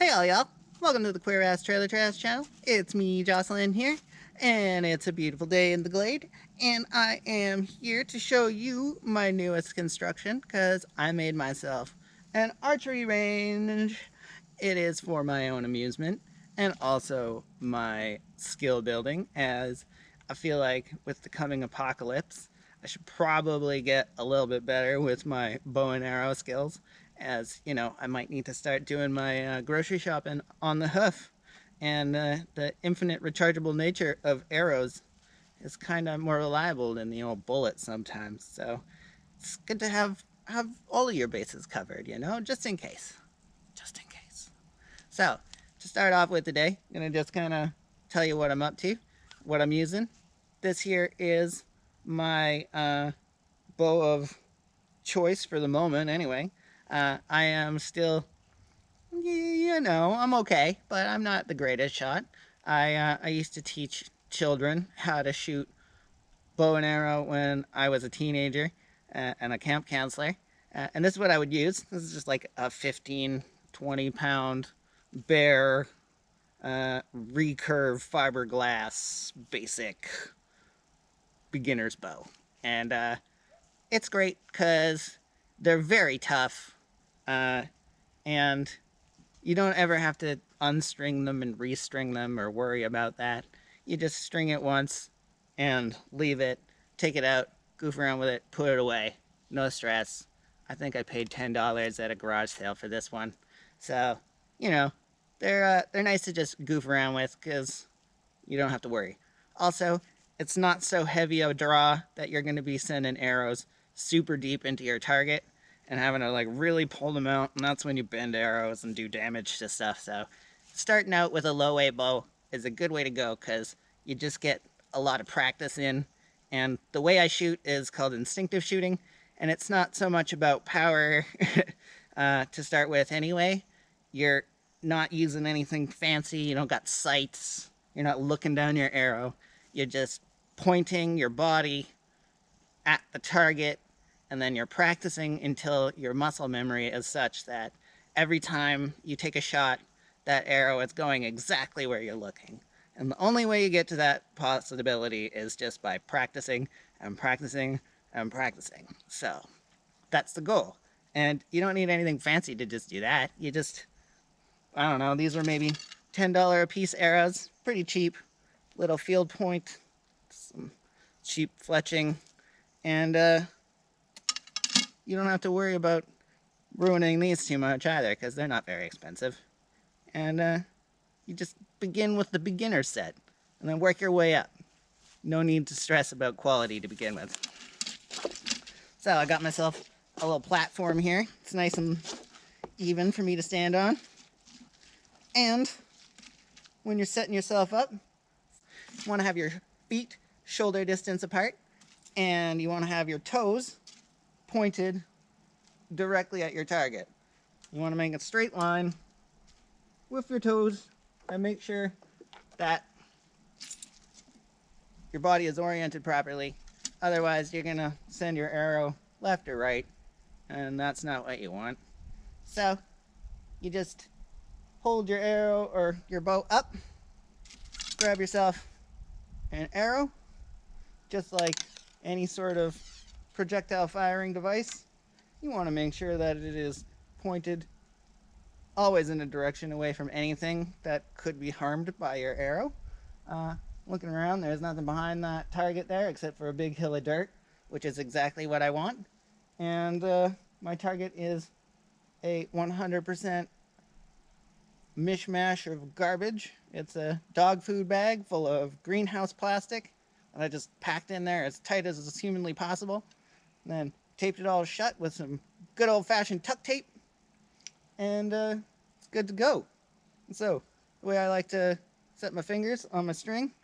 Hey all y'all, welcome to the Queer Ass Trailer Trash channel. It's me, Jocelyn here, and it's a beautiful day in the glade, and I am here to show you my newest construction, because I made myself an archery range. It is for my own amusement, and also my skill building, as I feel like with the coming apocalypse, I should probably get a little bit better with my bow and arrow skills, as you know, I might need to start doing my grocery shopping on the hoof. And the infinite rechargeable nature of arrows is kind of more reliable than the old bullet sometimes. So it's good to have all of your bases covered, you know, just in case. Just in case. So to start off with today, I'm gonna just kind of tell you what I'm up to, what I'm using. This here is my bow of choice for the moment, anyway. I am still, you know, I'm okay, but I'm not the greatest shot. I used to teach children how to shoot bow and arrow when I was a teenager and a camp counselor. And this is what I would use. This is just like a 15, 20-pound bare recurve fiberglass basic beginner's bow. And it's great because they're very tough, and you don't ever have to unstring them and restring them or worry about that. You just string it once and leave it, take it out, goof around with it, put it away. No stress. I think I paid $10 at a garage sale for this one. So, you know, they're nice to just goof around with because you don't have to worry. Also, it's not so heavy a draw that you're going to be sending arrows super deep into your target and having to like really pull them out, and that's when you bend arrows and do damage to stuff. So starting out with a low weight bow is a good way to go because you just get a lot of practice in. And the way I shoot is called instinctive shooting, and it's not so much about power to start with anyway. You're not using anything fancy, you don't got sights, you're not looking down your arrow, you're just pointing your body at the target, and then you're practicing until your muscle memory is such that every time you take a shot, that arrow is going exactly where you're looking. And the only way you get to that possibility is just by practicing and practicing and practicing. So that's the goal. And you don't need anything fancy to just do that. You just, I don't know, these were maybe $10 a piece arrows, pretty cheap. Little field point, some cheap fletching, and you don't have to worry about ruining these too much either because they're not very expensive. And you just begin with the beginner set and then work your way up. No need to stress about quality to begin with. So I got myself a little platform here. It's nice and even for me to stand on. And when you're setting yourself up, you want to have your feet shoulder distance apart, and you want to have your toes pointed directly at your target. You want to make a straight line with your toes and make sure that your body is oriented properly. Otherwise, you're going to send your arrow left or right, and that's not what you want. So you just hold your arrow or your bow up, grab yourself an arrow, just like any sort of projectile firing device. You want to make sure that it is pointed always in a direction away from anything that could be harmed by your arrow. Looking around, there's nothing behind that target there except for a big hill of dirt, which is exactly what I want. And my target is a 100% mishmash of garbage. It's a dog food bag full of greenhouse plastic that I just packed in there as tight as is humanly possible. And then taped it all shut with some good old-fashioned tuck tape. And it's good to go. And so, the way I like to set my fingers on my string,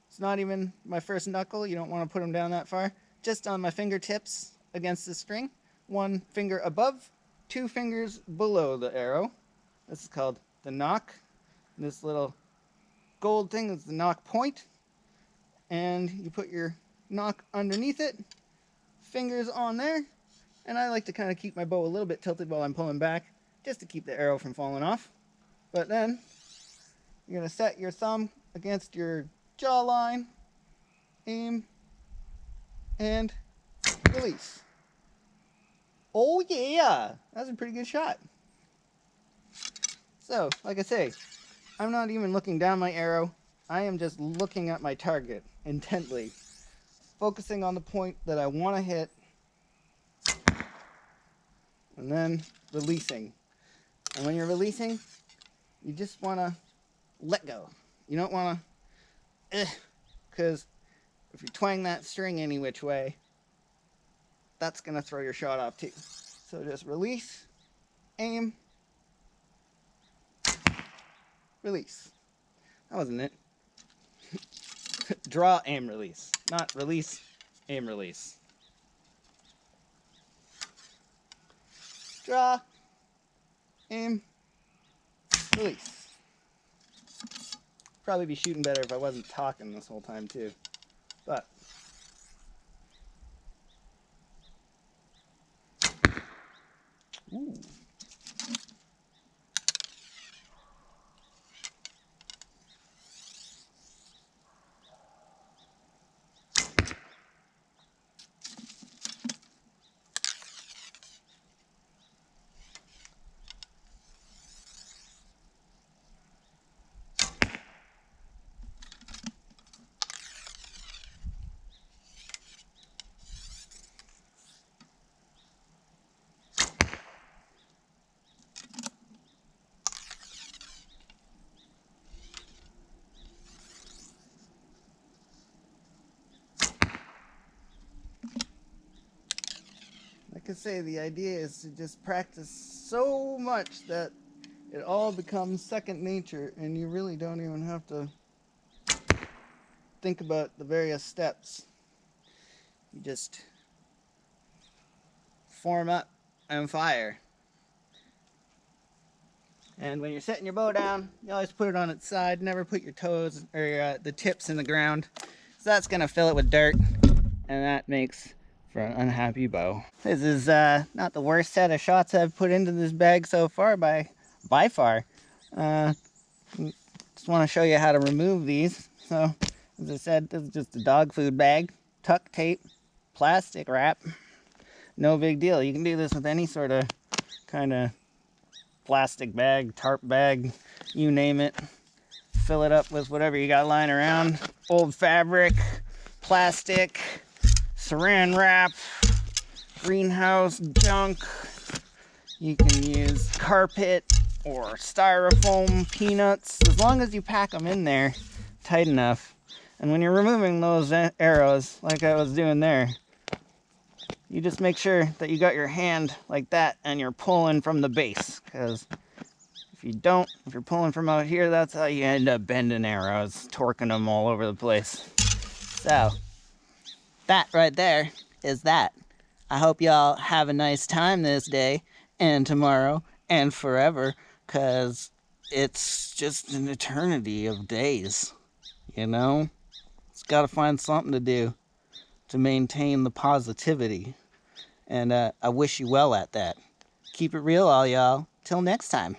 it's not even my first knuckle. You don't want to put them down that far. Just on my fingertips against the string. One finger above, two fingers below the arrow. This is called the knock. This little gold thing is the knock point. And you put your knock underneath it, fingers on there, and I like to kind of keep my bow a little bit tilted while I'm pulling back, just to keep the arrow from falling off. But then you're going to set your thumb against your jawline, aim, and release. Oh yeah, that's a pretty good shot. So, like I say, I'm not even looking down my arrow. I am just looking at my target intently, focusing on the point that I want to hit, and then releasing. And when you're releasing, you just want to let go. You don't want to, because if you twang that string any which way, that's going to throw your shot off too. So just release, aim, release. That wasn't it. Draw, aim, release. Not release, aim, release. Draw, aim, release. Probably be shooting better if I wasn't talking this whole time too. But ooh. Like I say, the idea is to just practice so much that it all becomes second nature and you really don't even have to think about the various steps. You just form up and fire. And when you're setting your bow down, you always put it on its side. Never put your toes or the tips in the ground. So that's going to fill it with dirt, and that makes for an unhappy bow. This is not the worst set of shots I've put into this bag so far by far. Just want to show you how to remove these. So, as I said, this is just a dog food bag, tuck tape, plastic wrap. No big deal. You can do this with any sort of kind of plastic bag, tarp bag, you name it. Fill it up with whatever you got lying around. Old fabric, plastic, saran wrap, greenhouse junk. You can use carpet or styrofoam, peanuts, as long as you pack them in there tight enough. And when you're removing those arrows, like I was doing there, you just make sure that you got your hand like that and you're pulling from the base, because if you don't, if you're pulling from out here, that's how you end up bending arrows, torquing them all over the place. So, that right there is that. I hope y'all have a nice time this day and tomorrow and forever, because it's just an eternity of days, you know? It's got to find something to do to maintain the positivity. And I wish you well at that. Keep it real, all y'all. Till next time.